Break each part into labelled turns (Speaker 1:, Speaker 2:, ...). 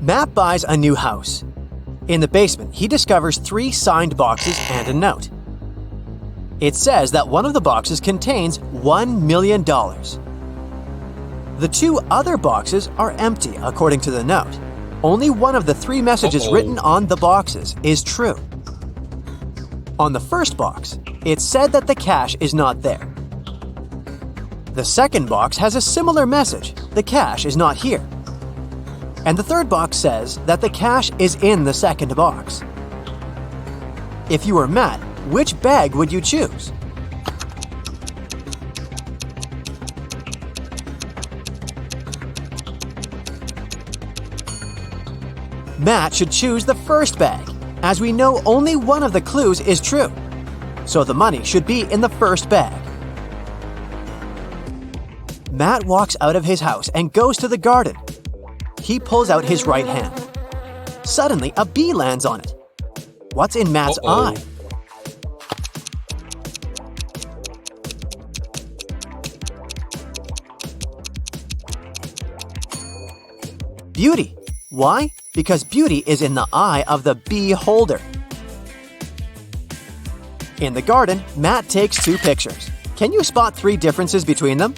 Speaker 1: Matt buys a new house. In the basement, he discovers 3 signed boxes and a note. It says that one of the boxes contains $1 million. The 2 other boxes are empty, according to the note. Only one of the 3 messages written on the boxes is true. On the first box, it said that the cash is not there. The second box has a similar message: the cash is not here. And the third box says that the cash is in the second box. If you were Matt, which bag would you choose? Matt should choose the first bag, as we know only one of the clues is true. So the money should be in the first bag. Matt walks out of his house and goes to the garden. He pulls out his right hand. Suddenly, a bee lands on it. What's in Matt's eye? Beauty. Why? Because beauty is in the eye of the bee holder. In the garden, Matt takes 2 pictures. Can you spot 3 differences between them?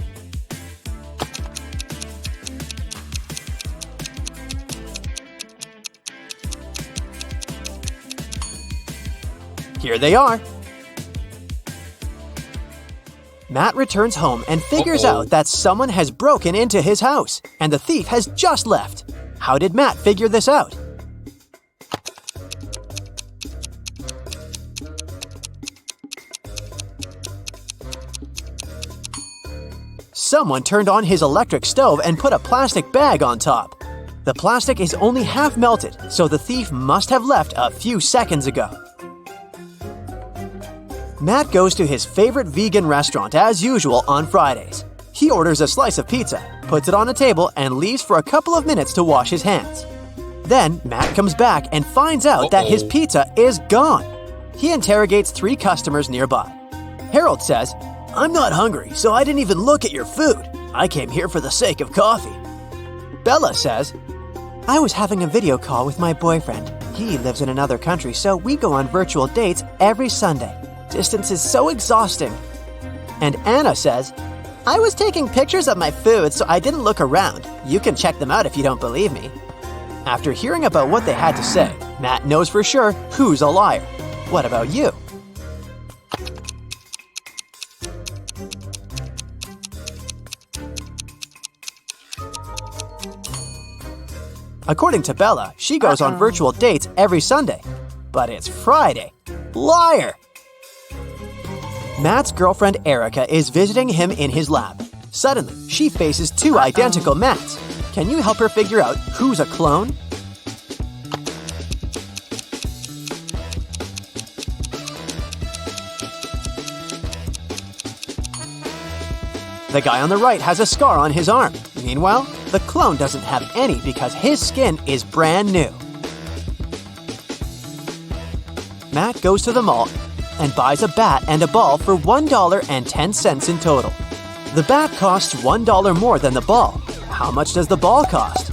Speaker 1: Here they are. Matt returns home and figures out that someone has broken into his house, and the thief has just left. How did Matt figure this out? Someone turned on his electric stove and put a plastic bag on top. The plastic is only half melted, so the thief must have left a few seconds ago. Matt goes to his favorite vegan restaurant as usual on Fridays. He orders a slice of pizza, puts it on a table, and leaves for a couple of minutes to wash his hands. Then Matt comes back and finds out that his pizza is gone. He interrogates 3 customers nearby. Harold says, "I'm not hungry, so I didn't even look at your food. I came here for the sake of coffee." Bella says, "I was having a video call with my boyfriend. He lives in another country, so we go on virtual dates every Sunday. Distance is so exhausting." And Anna says, "I was taking pictures of my food, so I didn't look around. You can check them out if you don't believe me." After hearing about what they had to say, Matt knows for sure who's a liar. What about you? According to Bella, she goes on virtual dates every Sunday. But it's Friday. Liar! Matt's girlfriend Erica is visiting him in his lab. Suddenly, she faces 2 identical Matts. Can you help her figure out who's a clone? The guy on the right has a scar on his arm. Meanwhile, the clone doesn't have any because his skin is brand new. Matt goes to the mall and buys a bat and a ball for $1.10 in total. The bat costs $1 more than the ball. How much does the ball cost?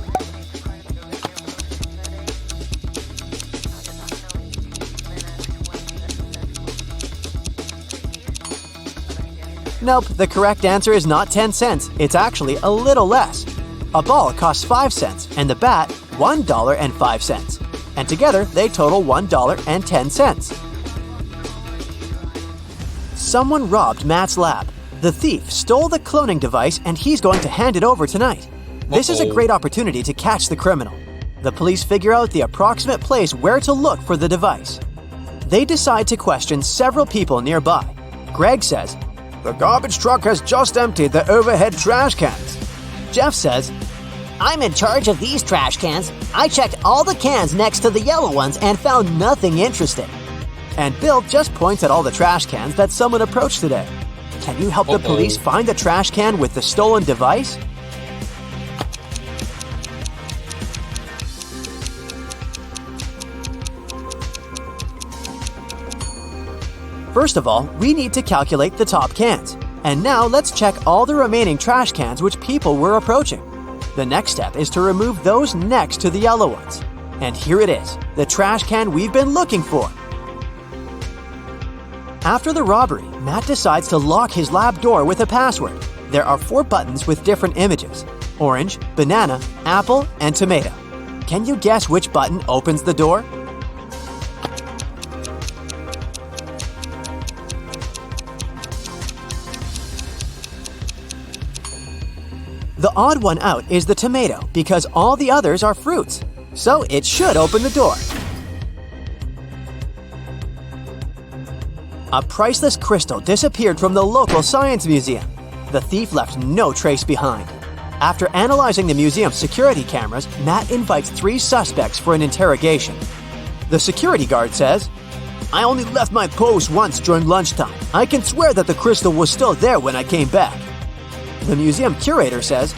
Speaker 1: Nope, the correct answer is not 10 cents. It's actually a little less. A ball costs 5 cents and the bat $1.05. And together they total $1.10. Someone robbed Matt's lab. The thief stole the cloning device and he's going to hand it over tonight. This is a great opportunity to catch the criminal. The police figure out the approximate place where to look for the device. They decide to question several people nearby. Greg says, "The garbage truck has just emptied the overhead trash cans." Jeff says,
Speaker 2: "I'm in charge of these trash cans. I checked all the cans next to the yellow ones and found nothing interesting."
Speaker 1: And Bill just points at all the trash cans that someone approached today. Can you help the police find the trash can with the stolen device? First of all, we need to calculate the top cans. And now let's check all the remaining trash cans which people were approaching. The next step is to remove those next to the yellow ones. And here it is, the trash can we've been looking for. After the robbery, Matt decides to lock his lab door with a password. There are 4 buttons with different images: orange, banana, apple, and tomato. Can you guess which button opens the door? The odd one out is the tomato because all the others are fruits, so it should open the door. A priceless crystal disappeared from the local science museum. The thief left no trace behind. After analyzing the museum's security cameras, Matt invites 3 suspects for an interrogation. The security guard says, "I only left my post once during lunchtime. I can swear that the crystal was still there when I came back." The museum curator says,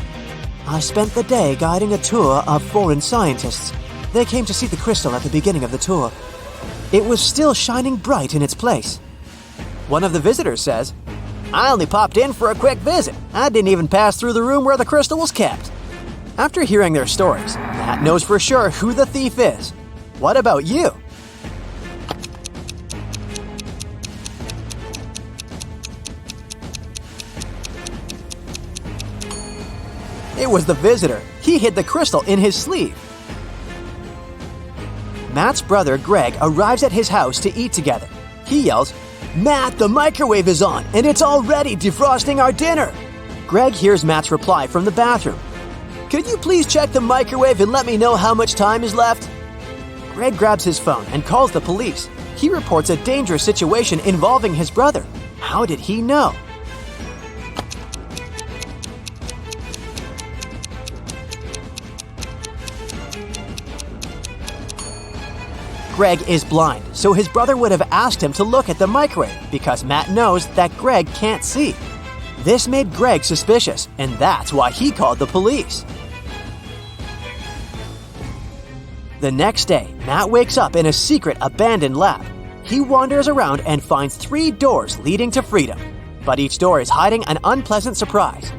Speaker 1: "I spent the day guiding a tour of foreign scientists. They came to see the crystal at the beginning of the tour. It was still shining bright in its place." One of the visitors says, "I only popped in for a quick visit. I didn't even pass through the room where the crystal was kept." After hearing their stories, Matt knows for sure who the thief is. What about you? It was the visitor. He hid the crystal in his sleeve. Matt's brother Greg arrives at his house to eat together. He yells, "Matt, the microwave is on, and it's already defrosting our dinner!" Greg hears Matt's reply from the bathroom. "Could you please check the microwave and let me know how much time is left?" Greg grabs his phone and calls the police. He reports a dangerous situation involving his brother. How did he know? Greg is blind, so his brother would have asked him to look at the microwave because Matt knows that Greg can't see. This made Greg suspicious, and that's why he called the police. The next day, Matt wakes up in a secret abandoned lab. He wanders around and finds 3 doors leading to freedom, but each door is hiding an unpleasant surprise.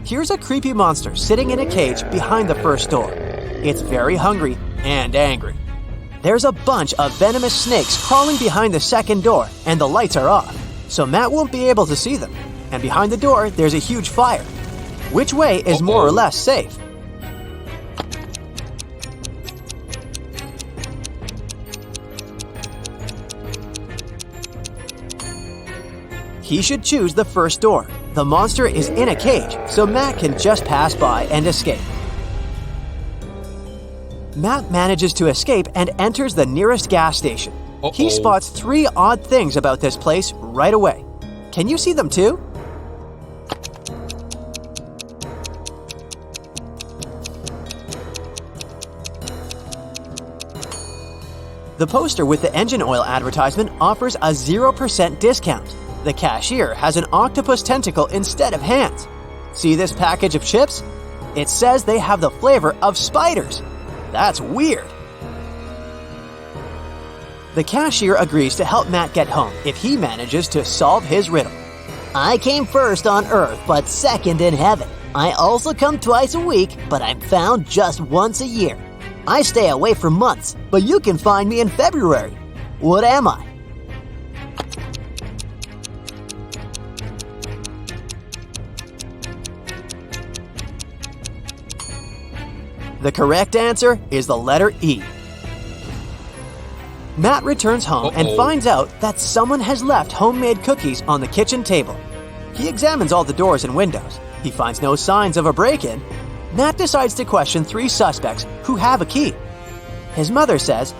Speaker 1: Here's a creepy monster sitting in a cage behind the first door. It's very hungry and angry. There's a bunch of venomous snakes crawling behind the second door, and the lights are off, so Matt won't be able to see them. And behind the door, there's a huge fire. Which way is more or less safe? He should choose the first door. The monster is in a cage, so Matt can just pass by and escape. Matt manages to escape and enters the nearest gas station. He spots 3 odd things about this place right away. Can you see them too? The poster with the engine oil advertisement offers a 0% discount. The cashier has an octopus tentacle instead of hands. See this package of chips? It says they have the flavor of spiders. That's weird. The cashier agrees to help Matt get home if he manages to solve his riddle.
Speaker 2: I came first on Earth, but second in heaven. I also come twice a week, but I'm found just once a year. I stay away for months, but you can find me in February. What am I?
Speaker 1: The correct answer is the letter E. Matt returns home and finds out that someone has left homemade cookies on the kitchen table. He examines all the doors and windows. He finds no signs of a break-in. Matt decides to question 3 suspects who have a key. His mother says,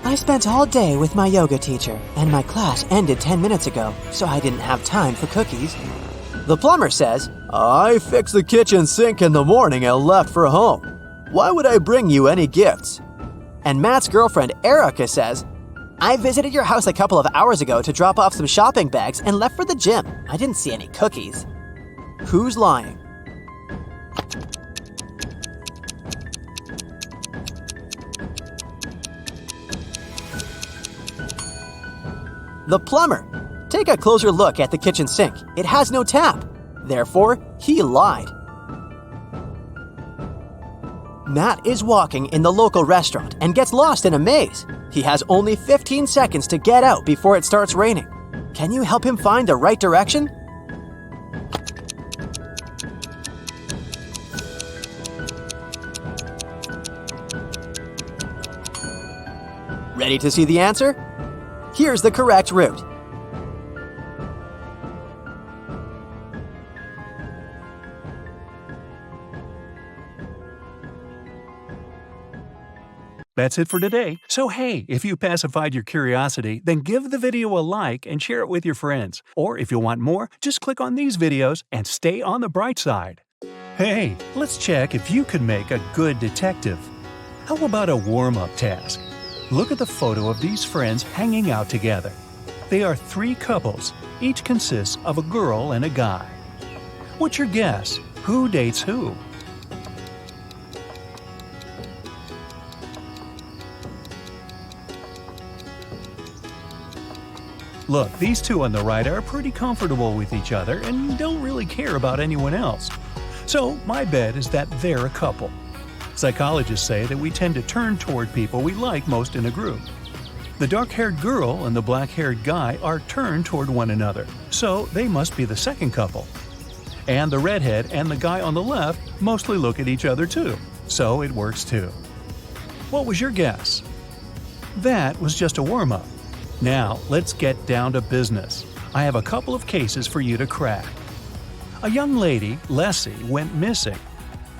Speaker 1: "I spent all day with my yoga teacher, and my class ended 10 minutes ago, so I didn't have time for cookies." The plumber says, "I fixed the kitchen sink in the morning and left for home. Why would I bring you any gifts?" And Matt's girlfriend, Erica, says, "I visited your house a couple of hours ago to drop off some shopping bags and left for the gym. I didn't see any cookies." Who's lying? The plumber. Take a closer look at the kitchen sink. It has no tap. Therefore, he lied. Matt is walking in the local restaurant and gets lost in a maze. He has only 15 seconds to get out before it starts raining. Can you help him find the right direction? Ready to see the answer? Here's the correct route.
Speaker 3: That's it for today. So hey, if you pacified your curiosity, then give the video a like and share it with your friends. Or if you want more, just click on these videos and stay on the bright side. Hey, let's check if you could make a good detective. How about a warm-up task? Look at the photo of these friends hanging out together. They are 3 couples. Each consists of a girl and a guy. What's your guess? Who dates who? Look, these 2 on the right are pretty comfortable with each other and don't really care about anyone else. So, my bet is that they're a couple. Psychologists say that we tend to turn toward people we like most in a group. The dark-haired girl and the black-haired guy are turned toward one another, so they must be the second couple. And the redhead and the guy on the left mostly look at each other too, so it works too. What was your guess? That was just a warm-up. Now, let's get down to business. I have a couple of cases for you to crack. A young lady, Leslie, went missing.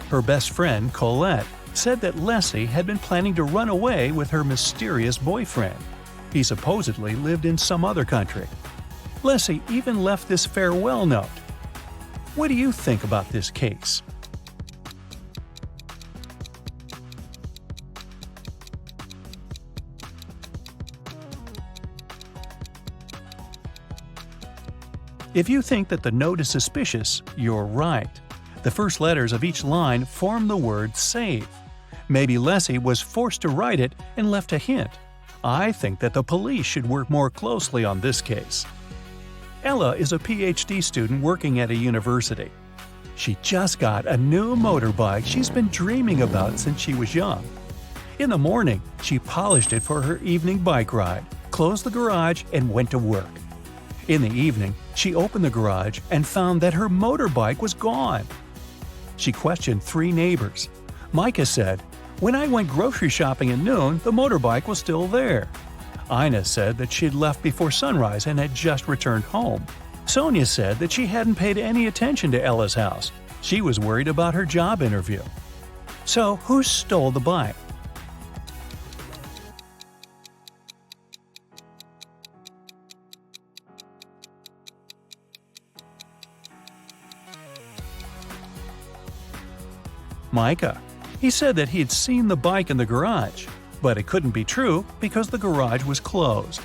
Speaker 3: Her best friend, Colette, said that Leslie had been planning to run away with her mysterious boyfriend. He supposedly lived in some other country. Leslie even left this farewell note. What do you think about this case? If you think that the note is suspicious, you're right. The first letters of each line form the word save. Maybe Leslie was forced to write it and left a hint. I think that the police should work more closely on this case. Ella is a PhD student working at a university. She just got a new motorbike she's been dreaming about since she was young. In the morning, she polished it for her evening bike ride, closed the garage, and went to work. In the evening, she opened the garage and found that her motorbike was gone. She questioned 3 neighbors. Micah said, "When I went grocery shopping at noon, the motorbike was still there." Ina said that she'd left before sunrise and had just returned home. Sonia said that she hadn't paid any attention to Ella's house. She was worried about her job interview. So, who stole the bike? Micah. He said that he'd seen the bike in the garage, but it couldn't be true because the garage was closed.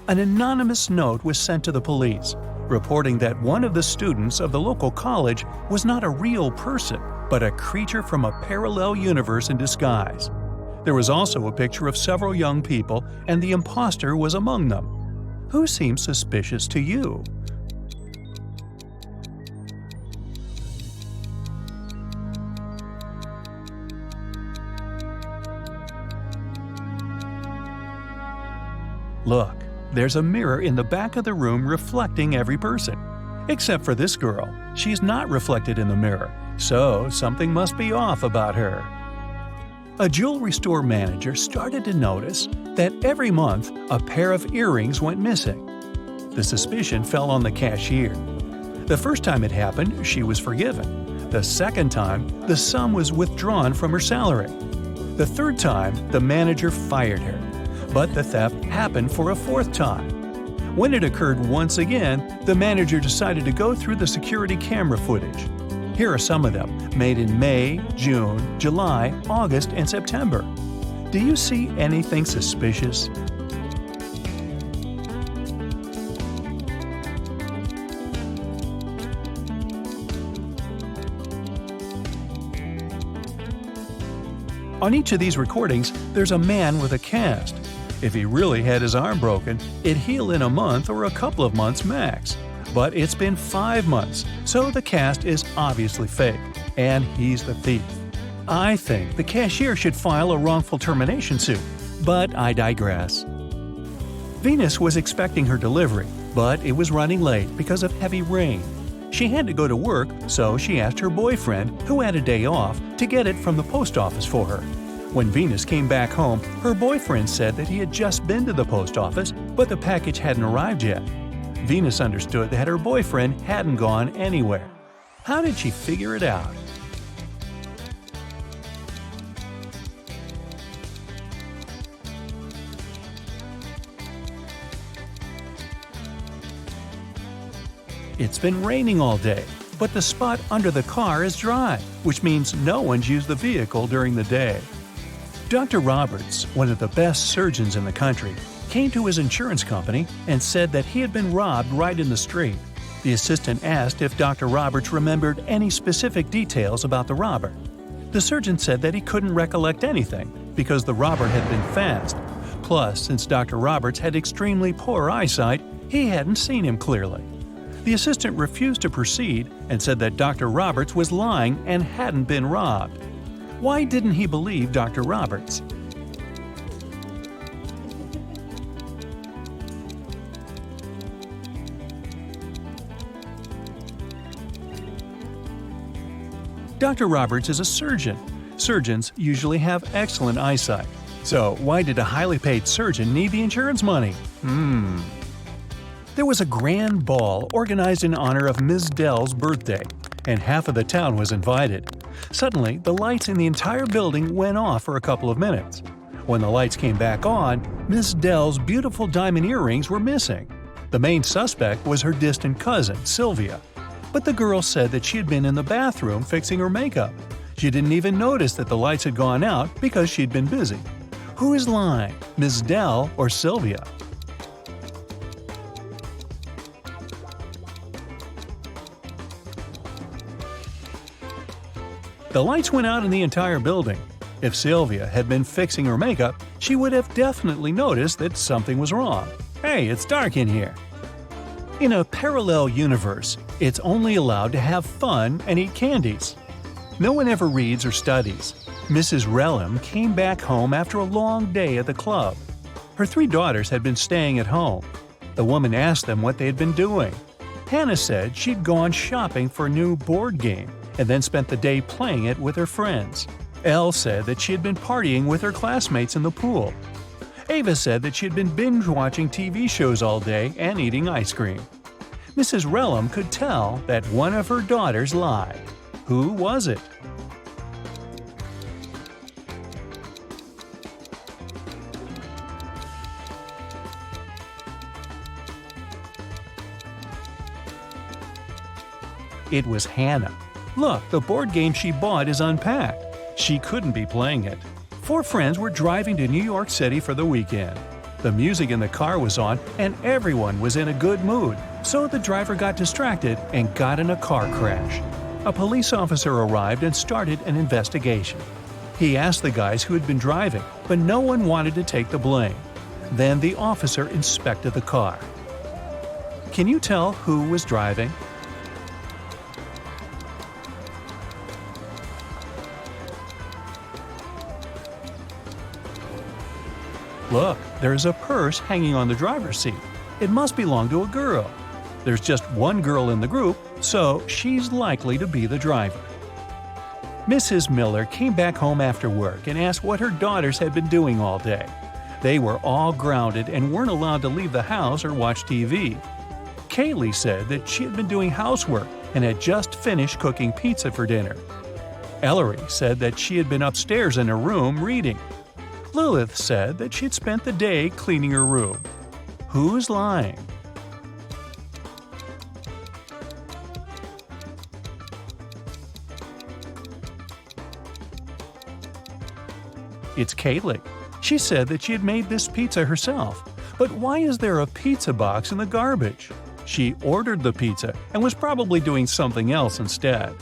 Speaker 3: An anonymous note was sent to the police, reporting that one of the students of the local college was not a real person, but a creature from a parallel universe in disguise. There was also a picture of several young people, and the imposter was among them. Who seems suspicious to you? Look, there's a mirror in the back of the room reflecting every person. Except for this girl. She's not reflected in the mirror, so something must be off about her. A jewelry store manager started to notice that every month a pair of earrings went missing. The suspicion fell on the cashier. The first time it happened, she was forgiven. The second time, the sum was withdrawn from her salary. The third time, the manager fired her. But the theft happened for a fourth time. When it occurred once again, the manager decided to go through the security camera footage. Here are some of them, made in May, June, July, August, and September. Do you see anything suspicious? On each of these recordings, there's a man with a cast. If he really had his arm broken, it'd heal in a month or a couple of months max. But it's been 5 months, so the cast is obviously fake, and he's the thief. I think the cashier should file a wrongful termination suit, but I digress. Venus was expecting her delivery, but it was running late because of heavy rain. She had to go to work, so she asked her boyfriend, who had a day off, to get it from the post office for her. When Venus came back home, her boyfriend said that he had just been to the post office, but the package hadn't arrived yet. Venus understood that her boyfriend hadn't gone anywhere. How did she figure it out? It's been raining all day, but the spot under the car is dry, which means no one's used the vehicle during the day. Dr. Roberts, one of the best surgeons in the country, came to his insurance company and said that he had been robbed right in the street. The assistant asked if Dr. Roberts remembered any specific details about the robber. The surgeon said that he couldn't recollect anything because the robber had been fast. Plus, since Dr. Roberts had extremely poor eyesight, he hadn't seen him clearly. The assistant refused to proceed and said that Dr. Roberts was lying and hadn't been robbed. Why didn't he believe Dr. Roberts? Dr. Roberts is a surgeon. Surgeons usually have excellent eyesight. So why did a highly paid surgeon need the insurance money? There was a grand ball organized in honor of Ms. Dell's birthday, and half of the town was invited. Suddenly, the lights in the entire building went off for a couple of minutes. When the lights came back on, Ms. Dell's beautiful diamond earrings were missing. The main suspect was her distant cousin, Sylvia. But the girl said that she had been in the bathroom fixing her makeup. She didn't even notice that the lights had gone out because she'd been busy. Who is lying, Ms. Dell or Sylvia? The lights went out in the entire building. If Sylvia had been fixing her makeup, she would have definitely noticed that something was wrong. Hey, it's dark in here. In a parallel universe, it's only allowed to have fun and eat candies. No one ever reads or studies. Mrs. Relham came back home after a long day at the club. Her 3 daughters had been staying at home. The woman asked them what they had been doing. Hannah said she'd gone shopping for a new board game and then spent the day playing it with her friends. Elle said that she had been partying with her classmates in the pool. Ava said that she had been binge-watching TV shows all day and eating ice cream. Mrs. Relham could tell that one of her daughters lied. Who was it? It was Hannah. Look, the board game she bought is unpacked. She couldn't be playing it. 4 friends were driving to New York City for the weekend. The music in the car was on and everyone was in a good mood, so the driver got distracted and got in a car crash. A police officer arrived and started an investigation. He asked the guys who had been driving, but no one wanted to take the blame. Then the officer inspected the car. Can you tell who was driving? Look, there's a purse hanging on the driver's seat. It must belong to a girl. There's just one girl in the group, so she's likely to be the driver. Mrs. Miller came back home after work and asked what her daughters had been doing all day. They were all grounded and weren't allowed to leave the house or watch TV. Kaylee said that she had been doing housework and had just finished cooking pizza for dinner. Ellery said that she had been upstairs in her room reading. Lilith said that she'd spent the day cleaning her room. Who's lying? It's Kaylee. She said that she had made this pizza herself. But why is there a pizza box in the garbage? She ordered the pizza and was probably doing something else instead.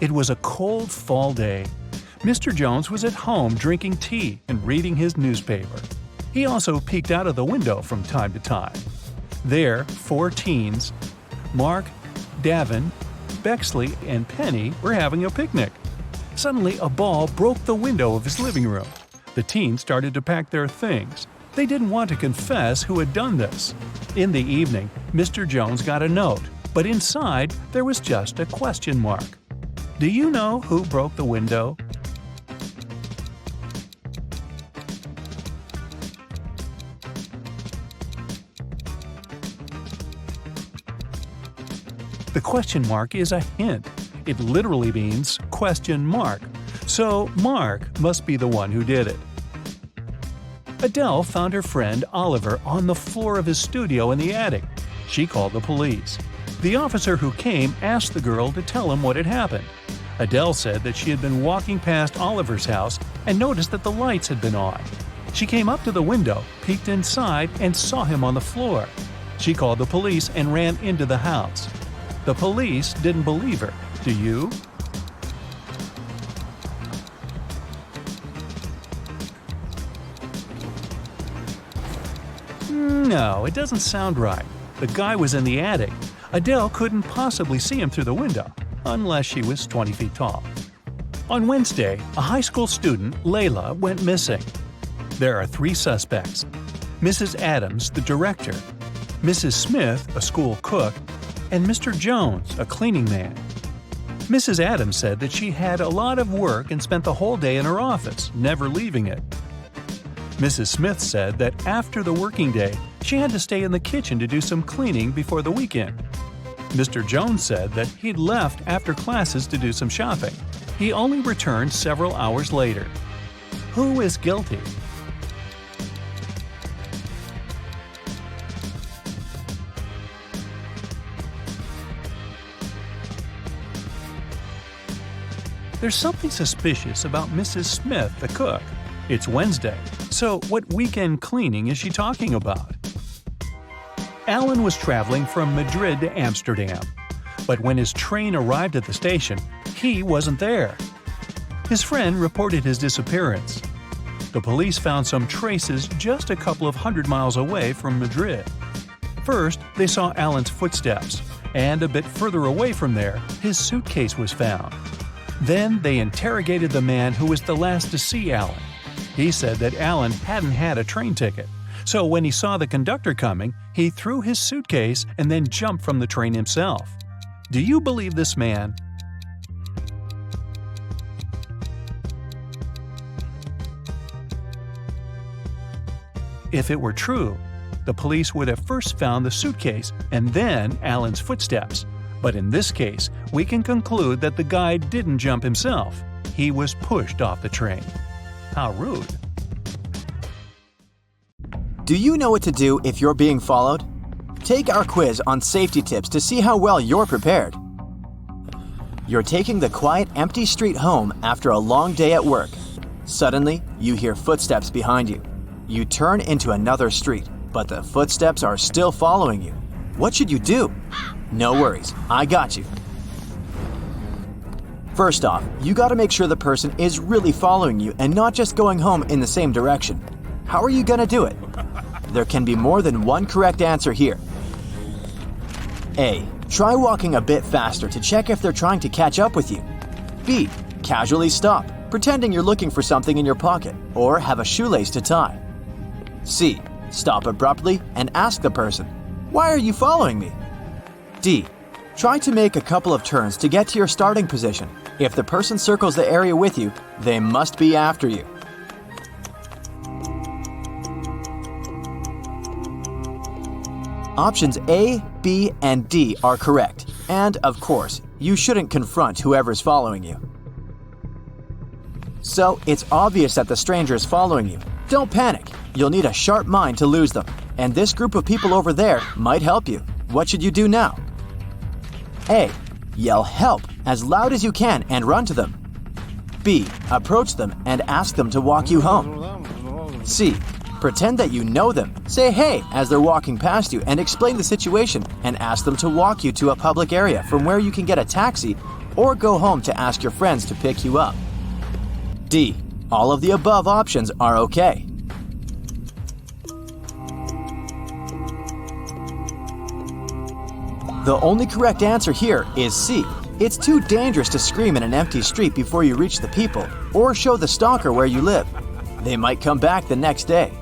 Speaker 3: It was a cold fall day. Mr. Jones was at home drinking tea and reading his newspaper. He also peeked out of the window from time to time. There, 4 teens, Mark, Davin, Bexley, and Penny were having a picnic. Suddenly, a ball broke the window of his living room. The teens started to pack their things. They didn't want to confess who had done this. In the evening, Mr. Jones got a note, but inside there was just a question mark. Do you know who broke the window? The question mark is a hint. It literally means question mark. So Mark must be the one who did it. Adele found her friend Oliver on the floor of his studio in the attic. She called the police. The officer who came asked the girl to tell him what had happened. Adele said that she had been walking past Oliver's house and noticed that the lights had been on. She came up to the window, peeked inside, and saw him on the floor. She called the police and ran into the house. The police didn't believe her. Do you? No, it doesn't sound right. The guy was in the attic. Adele couldn't possibly see him through the window, unless she was 20 feet tall. On Wednesday, a high school student, Layla, went missing. There are 3 suspects: Mrs. Adams, the director, Mrs. Smith, a school cook, and Mr. Jones, a cleaning man. Mrs. Adams said that she had a lot of work and spent the whole day in her office, never leaving it. Mrs. Smith said that after the working day, she had to stay in the kitchen to do some cleaning before the weekend. Mr. Jones said that he'd left after classes to do some shopping. He only returned several hours later. Who is guilty? There's something suspicious about Mrs. Smith, the cook. It's Wednesday, so what weekend cleaning is she talking about? Alan was traveling from Madrid to Amsterdam, but when his train arrived at the station, he wasn't there. His friend reported his disappearance. The police found some traces just a couple of 100 miles away from Madrid. First, they saw Alan's footsteps, and a bit further away from there, his suitcase was found. Then they interrogated the man who was the last to see Alan. He said that Alan hadn't had a train ticket, so when he saw the conductor coming, he threw his suitcase and then jumped from the train himself. Do you believe this man? If it were true, the police would have first found the suitcase and then Alan's footsteps. But in this case, we can conclude that the guy didn't jump himself. He was pushed off the train. How rude.
Speaker 1: Do you know what to do if you're being followed? Take our quiz on safety tips to see how well you're prepared. You're taking the quiet, empty street home after a long day at work. Suddenly, you hear footsteps behind you. You turn into another street, but the footsteps are still following you. What should you do? No worries, I got you. First off, you gotta make sure the person is really following you and not just going home in the same direction. How are you gonna do it? There can be more than one correct answer here. A. Try walking a bit faster to check if they're trying to catch up with you. B. Casually stop, pretending you're looking for something in your pocket, or have a shoelace to tie. C. Stop abruptly and ask the person, "Why are you following me?" D. Try to make a couple of turns to get to your starting position. If the person circles the area with you, they must be after you. Options A, B, and D are correct. And, of course, you shouldn't confront whoever's following you. So, it's obvious that the stranger is following you. Don't panic. You'll need a sharp mind to lose them. And this group of people over there might help you. What should you do now? A. Yell help as loud as you can and run to them. B. Approach them and ask them to walk you home. C. Pretend that you know them. Say hey as they're walking past you and explain the situation and ask them to walk you to a public area from where you can get a taxi or go home to ask your friends to pick you up. D. All of the above options are okay. The only correct answer here is C. It's too dangerous to scream in an empty street before you reach the people or show the stalker where you live. They might come back the next day.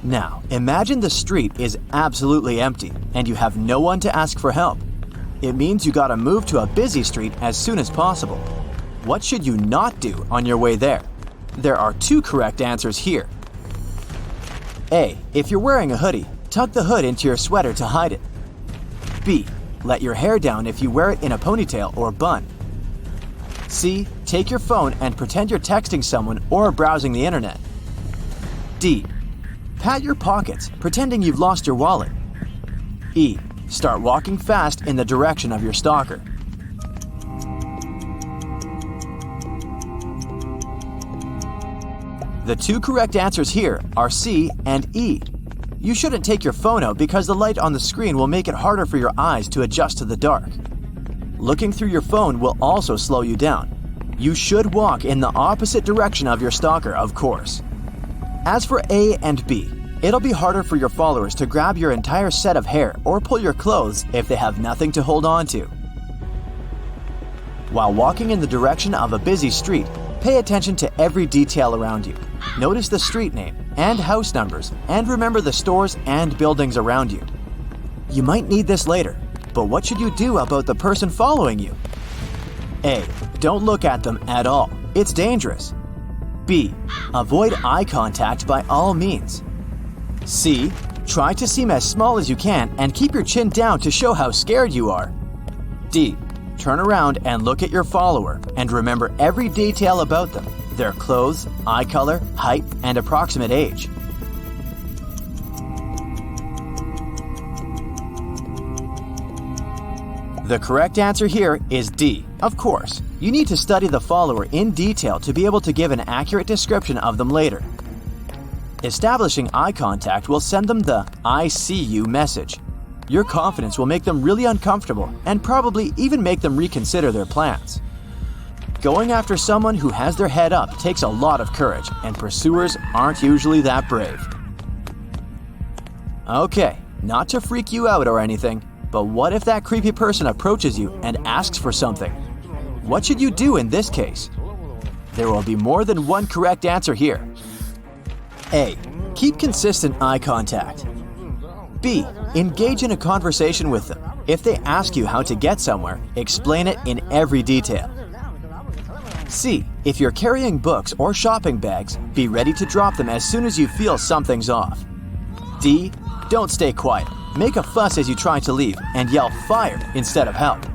Speaker 1: Now, imagine the street is absolutely empty and you have no one to ask for help. It means you gotta move to a busy street as soon as possible. What should you not do on your way there? There are 2 correct answers here. A. If you're wearing a hoodie, tuck the hood into your sweater to hide it. B. Let your hair down if you wear it in a ponytail or bun. C. Take your phone and pretend you're texting someone or browsing the internet. D. Pat your pockets, pretending you've lost your wallet. E. Start walking fast in the direction of your stalker. The 2 correct answers here are C and E. You shouldn't take your phone out because the light on the screen will make it harder for your eyes to adjust to the dark. Looking through your phone will also slow you down. You should walk in the opposite direction of your stalker, of course. As for A and B, it'll be harder for your followers to grab your entire set of hair or pull your clothes if they have nothing to hold on to. While walking in the direction of a busy street, pay attention to every detail around you. Notice the street name and house numbers, and remember the stores and buildings around you. You might need this later, but what should you do about the person following you? A. Don't look at them at all. It's dangerous. B. Avoid eye contact by all means. C. Try to seem as small as you can and keep your chin down to show how scared you are. D. Turn around and look at your follower and remember every detail about them, their clothes, eye color, height, and approximate age. The correct answer here is D, of course. You need to study the follower in detail to be able to give an accurate description of them later. Establishing eye contact will send them the "I see you" message. Your confidence will make them really uncomfortable and probably even make them reconsider their plans. Going after someone who has their head up takes a lot of courage, and pursuers aren't usually that brave. Okay, not to freak you out or anything, but what if that creepy person approaches you and asks for something? What should you do in this case? There will be more than one correct answer here. A. Keep consistent eye contact. B. Engage in a conversation with them. If they ask you how to get somewhere, explain it in every detail. C. If you're carrying books or shopping bags, be ready to drop them as soon as you feel something's off. D. Don't stay quiet. Make a fuss as you try to leave and yell "fire" instead of "help."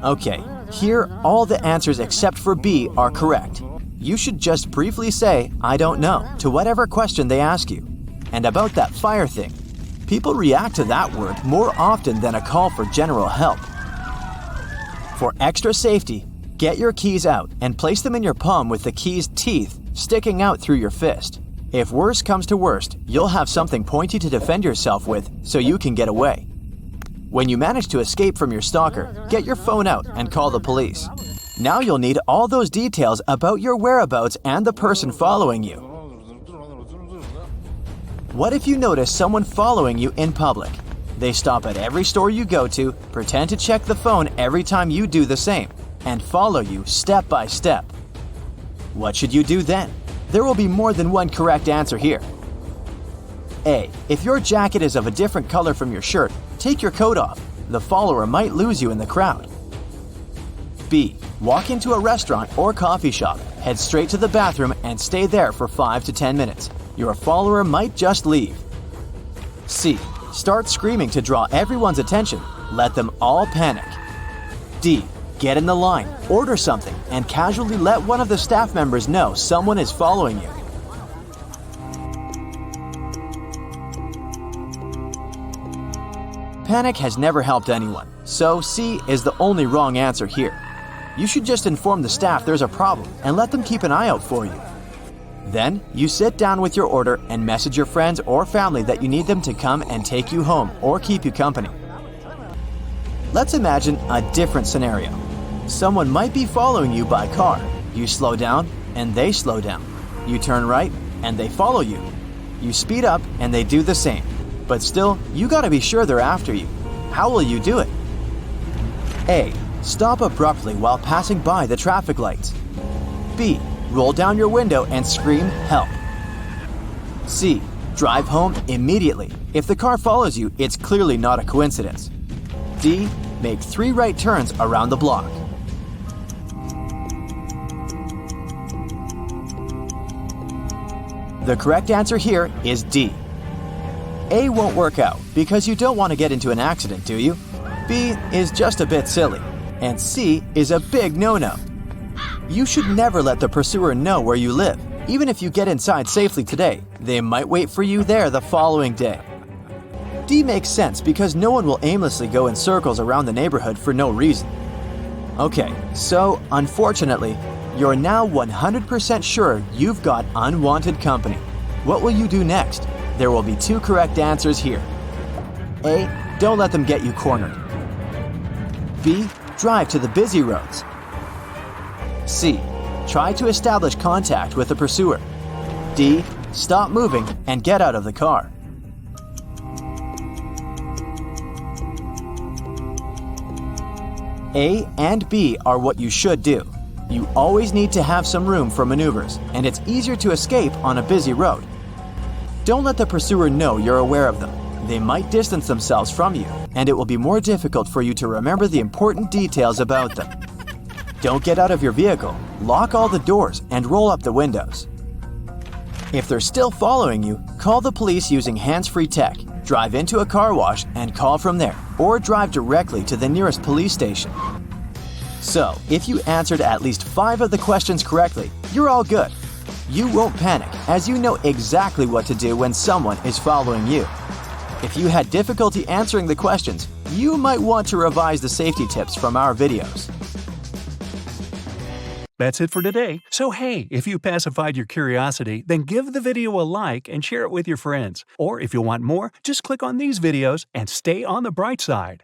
Speaker 1: Okay, here all the answers except for B are correct. You should just briefly say "I don't know" to whatever question they ask you. And about that fire thing, people react to that word more often than a call for general help. For extra safety, get your keys out and place them in your palm with the key's teeth sticking out through your fist. If worse comes to worst, you'll have something pointy to defend yourself with so you can get away. When you manage to escape from your stalker, get your phone out and call the police. Now you'll need all those details about your whereabouts and the person following you. What if you notice someone following you in public? They stop at every store you go to, pretend to check the phone every time you do the same, and follow you step by step. What should you do then? There will be more than one correct answer here. A. If your jacket is of a different color from your shirt, take your coat off. The follower might lose you in the crowd. B. Walk into a restaurant or coffee shop, head straight to the bathroom and stay there for 5 to 10 minutes. Your follower might just leave. C. Start screaming to draw everyone's attention. Let them all panic. D. Get in the line, order something, and casually let one of the staff members know someone is following you. Panic has never helped anyone, so C is the only wrong answer here. You should just inform the staff there's a problem and let them keep an eye out for you. Then, you sit down with your order and message your friends or family that you need them to come and take you home or keep you company. Let's imagine a different scenario. Someone might be following you by car. You slow down and they slow down. You turn right and they follow you. You speed up and they do the same. But still, you gotta be sure they're after you. How will you do it? A. Stop abruptly while passing by the traffic lights. B. Roll down your window and scream, "Help." C. Drive home immediately. If the car follows you, it's clearly not a coincidence. D. Make 3 right turns around the block. The correct answer here is D. A won't work out because you don't want to get into an accident, do you? B is just a bit silly. And C is a big no-no. You should never let the pursuer know where you live. Even if you get inside safely today, they might wait for you there the following day. D makes sense because no one will aimlessly go in circles around the neighborhood for no reason. Okay, so unfortunately, you're now 100% sure you've got unwanted company. What will you do next? There will be 2 correct answers here. A. Don't let them get you cornered. B. Drive to the busy roads. C. Try to establish contact with the pursuer. D. Stop moving and get out of the car. A and B are what you should do. You always need to have some room for maneuvers, and it's easier to escape on a busy road. Don't let the pursuer know you're aware of them. They might distance themselves from you, and it will be more difficult for you to remember the important details about them. Don't get out of your vehicle, lock all the doors, and roll up the windows. If they're still following you, call the police using hands-free tech, drive into a car wash, and call from there, or drive directly to the nearest police station. So, if you answered at least 5 of the questions correctly, you're all good. You won't panic, as you know exactly what to do when someone is following you. If you had difficulty answering the questions, you might want to revise the safety tips from our videos.
Speaker 3: That's it for today. So hey, if you pacified your curiosity, then give the video a like and share it with your friends. Or if you want more, just click on these videos and stay on the bright side.